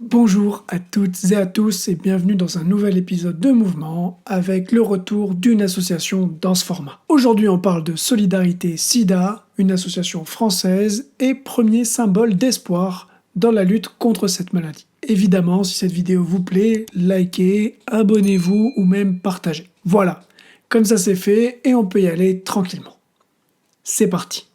Bonjour à toutes et à tous et bienvenue dans un nouvel épisode de Mouvement avec le retour d'une association dans ce format. Aujourd'hui on parle de Solidarité SIDA, une association française et premier symbole d'espoir dans la lutte contre cette maladie. Évidemment, si cette vidéo vous plaît, likez, abonnez-vous ou même partagez. Voilà, comme ça c'est fait et on peut y aller tranquillement. C'est parti.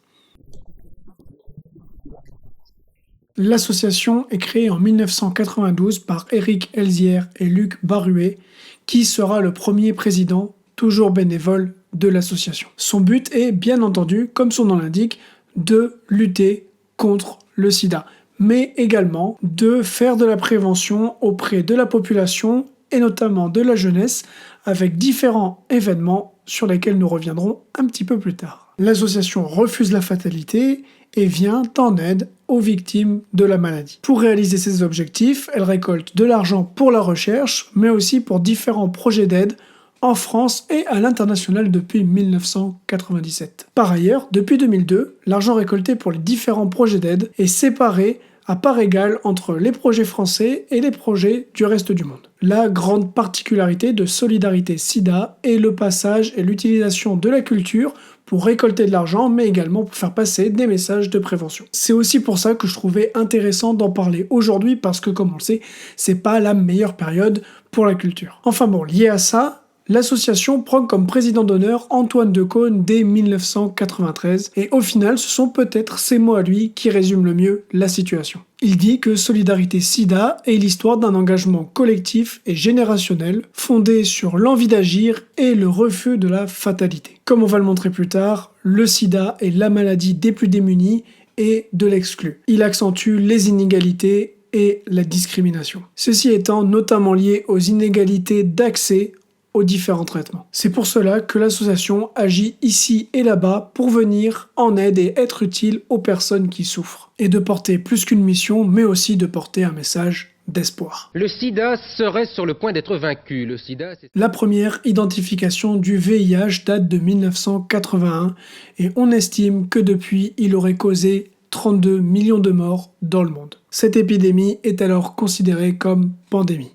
L'association est créée en 1992 par Éric Elzière et Luc Baruet, qui sera le premier président, toujours bénévole, de l'association. Son but est, bien entendu, comme son nom l'indique, de lutter contre le sida, mais également de faire de la prévention auprès de la population et notamment de la jeunesse avec différents événements sur lesquels nous reviendrons un petit peu plus tard. L'association refuse la fatalité et vient en aide aux victimes de la maladie. Pour réaliser ses objectifs, elle récolte de l'argent pour la recherche, mais aussi pour différents projets d'aide en France et à l'international depuis 1997. Par ailleurs, depuis 2002, l'argent récolté pour les différents projets d'aide est séparé à part égale entre les projets français et les projets du reste du monde. La grande particularité de Solidarité SIDA est le passage et l'utilisation de la culture pour récolter de l'argent, mais également pour faire passer des messages de prévention. C'est aussi pour ça que je trouvais intéressant d'en parler aujourd'hui, parce que comme on le sait, c'est pas la meilleure période pour la culture. Enfin bon, lié à ça, l'association prend comme président d'honneur Antoine Decaune dès 1993, et au final, ce sont peut-être ces mots à lui qui résument le mieux la situation. Il dit que Solidarité SIDA est l'histoire d'un engagement collectif et générationnel fondé sur l'envie d'agir et le refus de la fatalité. Comme on va le montrer plus tard, le sida est la maladie des plus démunis et de l'exclu. Il accentue les inégalités et la discrimination. Ceci étant notamment lié aux inégalités d'accès aux différents traitements. C'est pour cela que l'association agit ici et là-bas pour venir en aide et être utile aux personnes qui souffrent. Et de porter plus qu'une mission, mais aussi de porter un message d'espoir. Le sida serait sur le point d'être vaincu. Le sida, c'est... La première identification du VIH date de 1981 et on estime que depuis, il aurait causé 32 millions de morts dans le monde. Cette épidémie est alors considérée comme pandémie.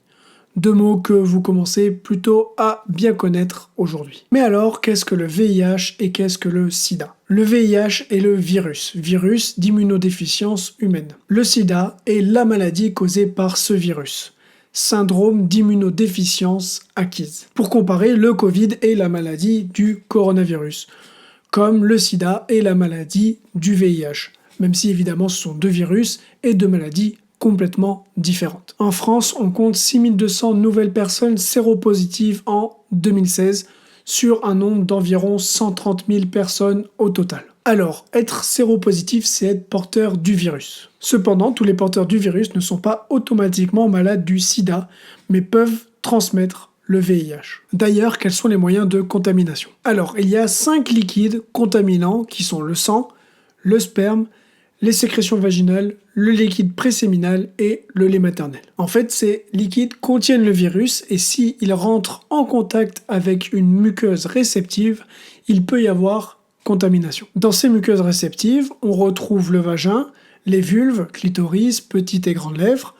Deux mots que vous commencez plutôt à bien connaître aujourd'hui. Mais alors, qu'est-ce que le VIH et qu'est-ce que le sida ? Le VIH est le virus d'immunodéficience humaine. Le sida est la maladie causée par ce virus, syndrome d'immunodéficience acquise. Pour comparer, le Covid est la maladie du coronavirus, comme le sida est la maladie du VIH, même si évidemment ce sont deux virus et deux maladies complètement différentes. En France, on compte 6200 nouvelles personnes séropositives en 2016 sur un nombre d'environ 130 000 personnes au total. Alors, être séropositif, c'est être porteur du virus. Cependant, tous les porteurs du virus ne sont pas automatiquement malades du sida, mais peuvent transmettre le VIH. D'ailleurs, quels sont les moyens de contamination ? Alors, il y a 5 liquides contaminants qui sont le sang, le sperme, les sécrétions vaginales, le liquide préséminal et le lait maternel. En fait, ces liquides contiennent le virus et s'ils rentrent en contact avec une muqueuse réceptive, il peut y avoir contamination. Dans ces muqueuses réceptives, on retrouve le vagin, les vulves, clitoris, petites et grandes lèvres,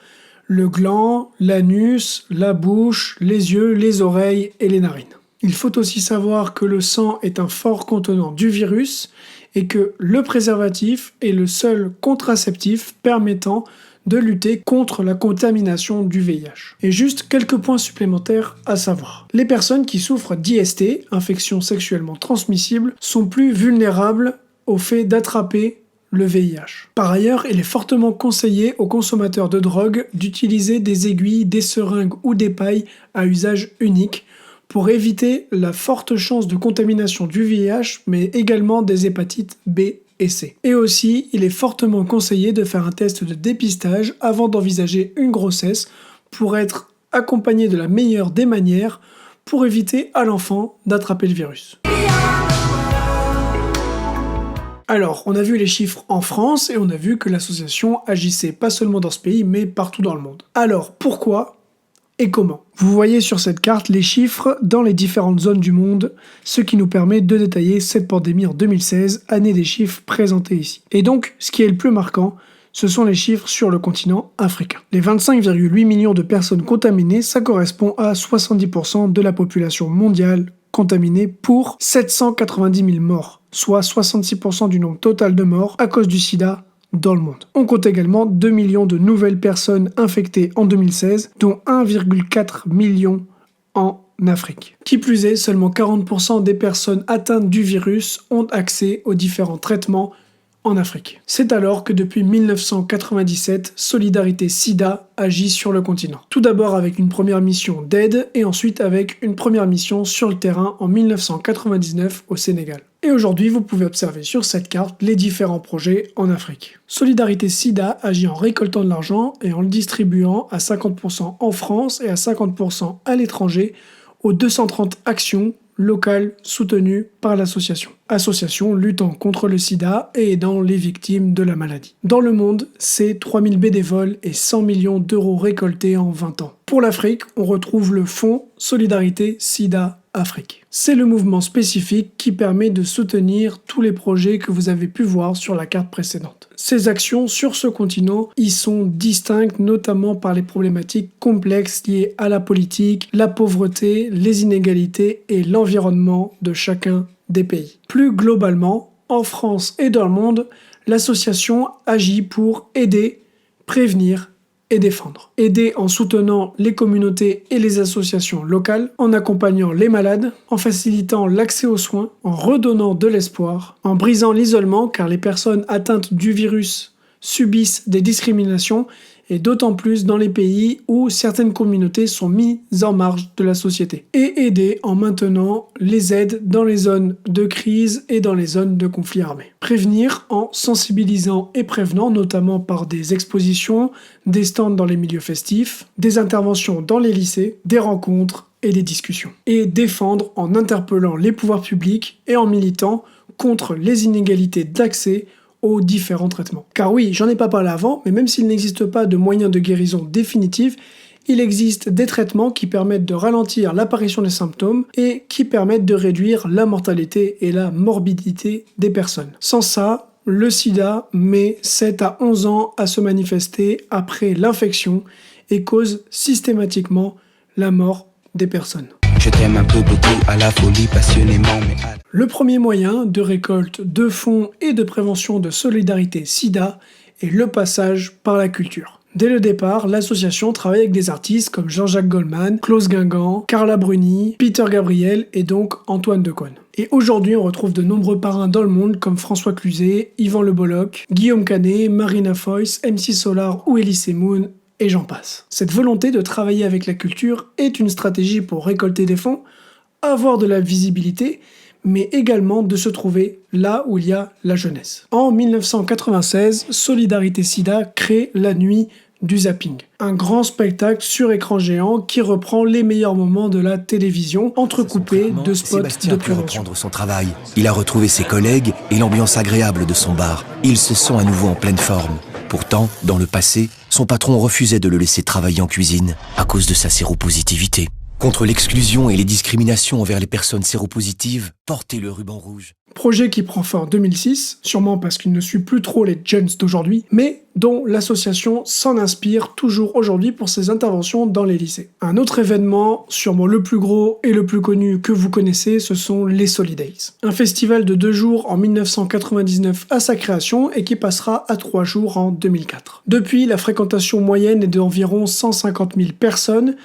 le gland, l'anus, la bouche, les yeux, les oreilles et les narines. Il faut aussi savoir que le sang est un fort contenant du virus et que le préservatif est le seul contraceptif permettant de lutter contre la contamination du VIH. Et juste quelques points supplémentaires à savoir. Les personnes qui souffrent d'IST, infection sexuellement transmissible, sont plus vulnérables au fait d'attraper le VIH. Par ailleurs, il est fortement conseillé aux consommateurs de drogue d'utiliser des aiguilles, des seringues ou des pailles à usage unique pour éviter la forte chance de contamination du VIH, mais également des hépatites B et C. Et aussi, il est fortement conseillé de faire un test de dépistage avant d'envisager une grossesse pour être accompagné de la meilleure des manières pour éviter à l'enfant d'attraper le virus. Alors, on a vu les chiffres en France et on a vu que l'association agissait pas seulement dans ce pays, mais partout dans le monde. Alors, pourquoi et comment ? Vous voyez sur cette carte les chiffres dans les différentes zones du monde, ce qui nous permet de détailler cette pandémie en 2016, année des chiffres présentés ici. Et donc, ce qui est le plus marquant, Ce sont les chiffres sur le continent africain. Les 25,8 millions de personnes contaminées, ça correspond à 70% de la population mondiale contaminée pour 790 000 morts, soit 66% du nombre total de morts à cause du sida dans le monde. On compte également 2 millions de nouvelles personnes infectées en 2016, dont 1,4 million en Afrique. Qui plus est, seulement 40% des personnes atteintes du virus ont accès aux différents traitements en Afrique. C'est alors que depuis 1997, Solidarité Sida agit sur le continent. Tout d'abord avec une première mission d'aide et ensuite avec une première mission sur le terrain en 1999 au Sénégal. Et aujourd'hui, vous pouvez observer sur cette carte les différents projets en Afrique. Solidarité Sida agit en récoltant de l'argent et en le distribuant à 50% en France et à 50% à l'étranger aux 230 actions locales soutenues par l'association. Association luttant contre le sida et aidant les victimes de la maladie. Dans le monde, c'est 3000 bénévoles et 100 millions d'euros récoltés en 20 ans. Pour l'Afrique, on retrouve le fonds Solidarité Sida Afrique. C'est le mouvement spécifique qui permet de soutenir tous les projets que vous avez pu voir sur la carte précédente. Ces actions sur ce continent y sont distinctes notamment par les problématiques complexes liées à la politique, la pauvreté, les inégalités et l'environnement de chacun des pays. Plus globalement, en France et dans le monde, l'association agit pour aider, prévenir et défendre. Aider en soutenant les communautés et les associations locales, en accompagnant les malades, en facilitant l'accès aux soins, en redonnant de l'espoir, en brisant l'isolement car les personnes atteintes du virus subissent des discriminations et d'autant plus dans les pays où certaines communautés sont mises en marge de la société. Et aider en maintenant les aides dans les zones de crise et dans les zones de conflit armé. Prévenir en sensibilisant et prévenant, notamment par des expositions, des stands dans les milieux festifs, des interventions dans les lycées, des rencontres et des discussions. Et défendre en interpellant les pouvoirs publics et en militant contre les inégalités d'accès aux différents traitements. Car oui, j'en ai pas parlé avant, mais même s'il n'existe pas de moyen de guérison définitif, il existe des traitements qui permettent de ralentir l'apparition des symptômes et qui permettent de réduire la mortalité et la morbidité des personnes. Sans ça, le sida met 7 à 11 ans à se manifester après l'infection et cause systématiquement la mort des personnes. Je t'aime un peu beaucoup, à la folie, passionnément, mais... Le premier moyen de récolte de fonds et de prévention de solidarité sida est le passage par la culture. Dès le départ, l'association travaille avec des artistes comme Jean-Jacques Goldman, Klaus Guingamp, Carla Bruni, Peter Gabriel et donc Antoine Decaune. Et aujourd'hui, on retrouve de nombreux parrains dans le monde comme François Cluzet, Yvan Le Bolloc, Guillaume Canet, Marina Foïs, MC Solar ou Elise Moon, et j'en passe. Cette volonté de travailler avec la culture est une stratégie pour récolter des fonds, avoir de la visibilité, mais également de se trouver là où il y a la jeunesse. En 1996, Solidarité Sida crée la nuit du zapping, un grand spectacle sur écran géant qui reprend les meilleurs moments de la télévision, entrecoupé de spots Sébastien de peut prévention. reprendre son travail. Il a retrouvé ses collègues et l'ambiance agréable de son bar. Ils se sont à nouveau en pleine forme. Pourtant, dans le passé, son patron refusait de le laisser travailler en cuisine à cause de sa séropositivité. Contre l'exclusion et les discriminations envers les personnes séropositives, portez le ruban rouge. Projet qui prend fin en 2006, sûrement parce qu'il ne suit plus trop les jeunes d'aujourd'hui, mais dont l'association s'en inspire toujours aujourd'hui pour ses interventions dans les lycées. Un autre événement, sûrement le plus gros et le plus connu que vous connaissez, ce sont les Solidays. Un festival de 2 jours en 1999 à sa création et qui passera à 3 jours en 2004. Depuis, la fréquentation moyenne est d'environ 150 000 personnes,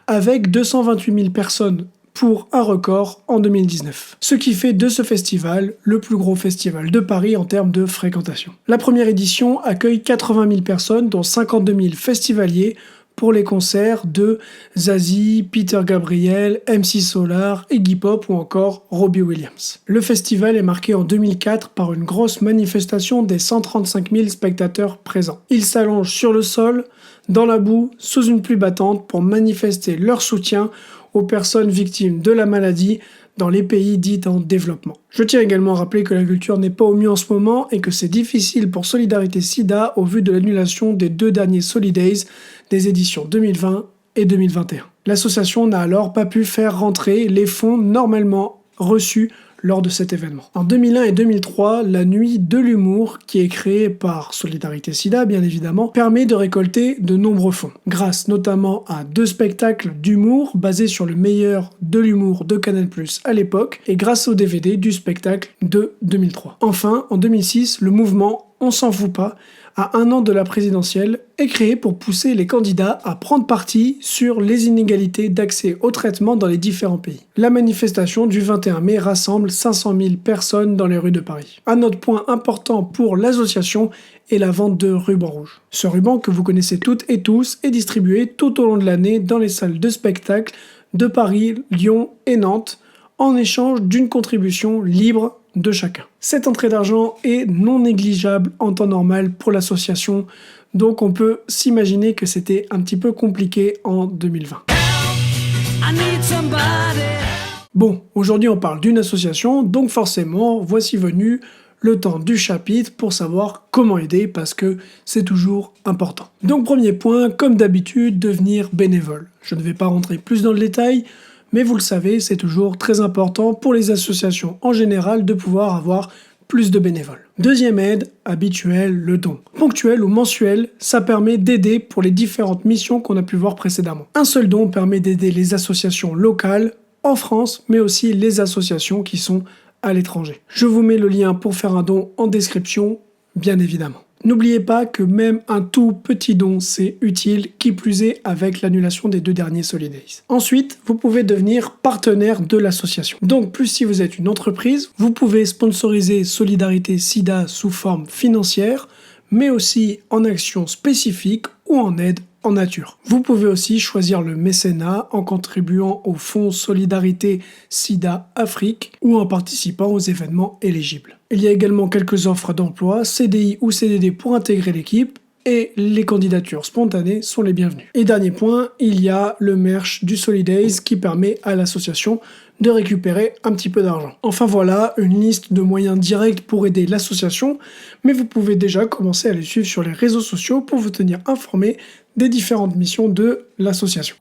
avec 228 000 personnes pour un record en 2019. Ce qui fait de ce festival le plus gros festival de Paris en termes de fréquentation. La première édition accueille 80 000 personnes, dont 52 000 festivaliers, pour les concerts de Zazie, Peter Gabriel, MC Solar, Iggy Pop ou encore Robbie Williams. Le festival est marqué en 2004 par une grosse manifestation des 135 000 spectateurs présents. Ils s'allongent sur le sol, dans la boue, sous une pluie battante pour manifester leur soutien aux personnes victimes de la maladie dans les pays dits en développement. Je tiens également à rappeler que la culture n'est pas au mieux en ce moment et que c'est difficile pour Solidarité Sida au vu de l'annulation des 2 derniers Solidays des éditions 2020 et 2021. L'association n'a alors pas pu faire rentrer les fonds normalement reçus lors de cet événement. En 2001 et 2003, la nuit de l'humour, qui est créée par Solidarité Sida bien évidemment, permet de récolter de nombreux fonds, grâce notamment à 2 spectacles d'humour basés sur le meilleur de l'humour de Canal+ à l'époque, et grâce au DVD du spectacle de 2003. Enfin, en 2006, le mouvement On s'en fout pas, à 1 an de la présidentielle, est créé pour pousser les candidats à prendre parti sur les inégalités d'accès au traitement dans les différents pays. La manifestation du 21 mai rassemble 500 000 personnes dans les rues de Paris. Un autre point important pour l'association est la vente de ruban rouge. Ce ruban que vous connaissez toutes et tous est distribué tout au long de l'année dans les salles de spectacle de Paris, Lyon et Nantes, en échange d'une contribution libre de chacun. Cette entrée d'argent est non négligeable en temps normal pour l'association, donc on peut s'imaginer que c'était un petit peu compliqué en 2020. Bon, aujourd'hui on parle d'une association, donc forcément, voici venu le temps du chapitre pour savoir comment aider, parce que c'est toujours important. Donc premier point, comme d'habitude, devenir bénévole. Je ne vais pas rentrer plus dans le détail, mais vous le savez, c'est toujours très important pour les associations en général de pouvoir avoir plus de bénévoles. Deuxième aide, habituelle, le don. Ponctuel ou mensuel, ça permet d'aider pour les différentes missions qu'on a pu voir précédemment. Un seul don permet d'aider les associations locales en France, mais aussi les associations qui sont à l'étranger. Je vous mets le lien pour faire un don en description, bien évidemment. N'oubliez pas que même un tout petit don, c'est utile, qui plus est avec l'annulation des 2 derniers Solidays. Ensuite, vous pouvez devenir partenaire de l'association. Donc, plus si vous êtes une entreprise, vous pouvez sponsoriser Solidarité Sida sous forme financière, mais aussi en actions spécifiques ou en aide en nature. Vous pouvez aussi choisir le mécénat en contribuant au fonds Solidarité Sida Afrique ou en participant aux événements éligibles. Il y a également quelques offres d'emploi, CDI ou CDD pour intégrer l'équipe, et les candidatures spontanées sont les bienvenues. Et dernier point, il y a le merch du Solidays qui permet à l'association de récupérer un petit peu d'argent. Enfin voilà, une liste de moyens directs pour aider l'association, mais vous pouvez déjà commencer à les suivre sur les réseaux sociaux pour vous tenir informé des différentes missions de l'association.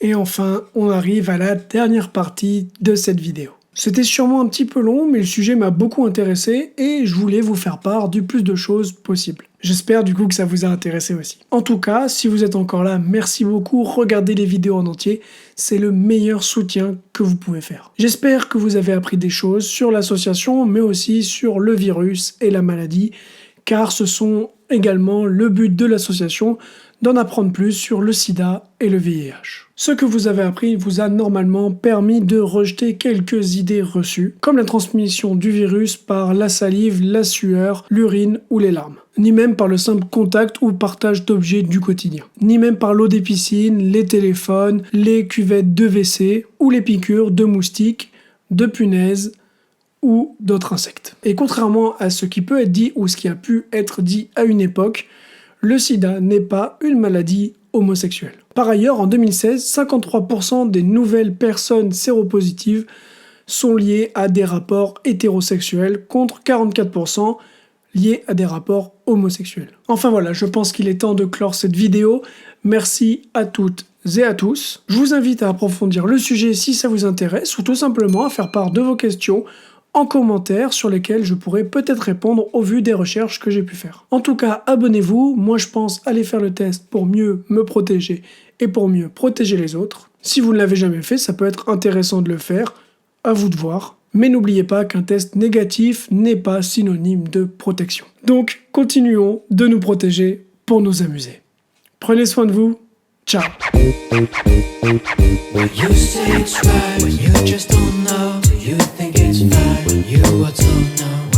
Et enfin, on arrive à la dernière partie de cette vidéo. C'était sûrement un petit peu long, mais le sujet m'a beaucoup intéressé et je voulais vous faire part du plus de choses possible. J'espère du coup que ça vous a intéressé aussi. En tout cas, si vous êtes encore là, merci beaucoup, regardez les vidéos en entier, c'est le meilleur soutien que vous pouvez faire. J'espère que vous avez appris des choses sur l'association, mais aussi sur le virus et la maladie, car ce sont également le but de l'association, d'en apprendre plus sur le sida et le VIH. Ce que vous avez appris vous a normalement permis de rejeter quelques idées reçues, comme la transmission du virus par la salive, la sueur, l'urine ou les larmes. Ni même par le simple contact ou partage d'objets du quotidien. Ni même par l'eau des piscines, les téléphones, les cuvettes de WC ou les piqûres de moustiques, de punaises ou d'autres insectes. Et contrairement à ce qui peut être dit ou ce qui a pu être dit à une époque, le sida n'est pas une maladie homosexuelle. Par ailleurs, en 2016, 53% des nouvelles personnes séropositives sont liées à des rapports hétérosexuels contre 44% liés à des rapports homosexuels. Enfin voilà, je pense qu'il est temps de clore cette vidéo. Merci à toutes et à tous. Je vous invite à approfondir le sujet si ça vous intéresse ou tout simplement à faire part de vos questions en commentaire sur lesquels je pourrais peut-être répondre au vu des recherches que j'ai pu faire. En tout cas, abonnez-vous, moi je pense aller faire le test pour mieux me protéger et pour mieux protéger les autres. Si vous ne l'avez jamais fait, ça peut être intéressant de le faire, à vous de voir. Mais n'oubliez pas qu'un test négatif n'est pas synonyme de protection. Donc, continuons de nous protéger pour nous amuser. Prenez soin de vous, ciao. You say it's right when you just don't know. Do you think it's fine when you are told no?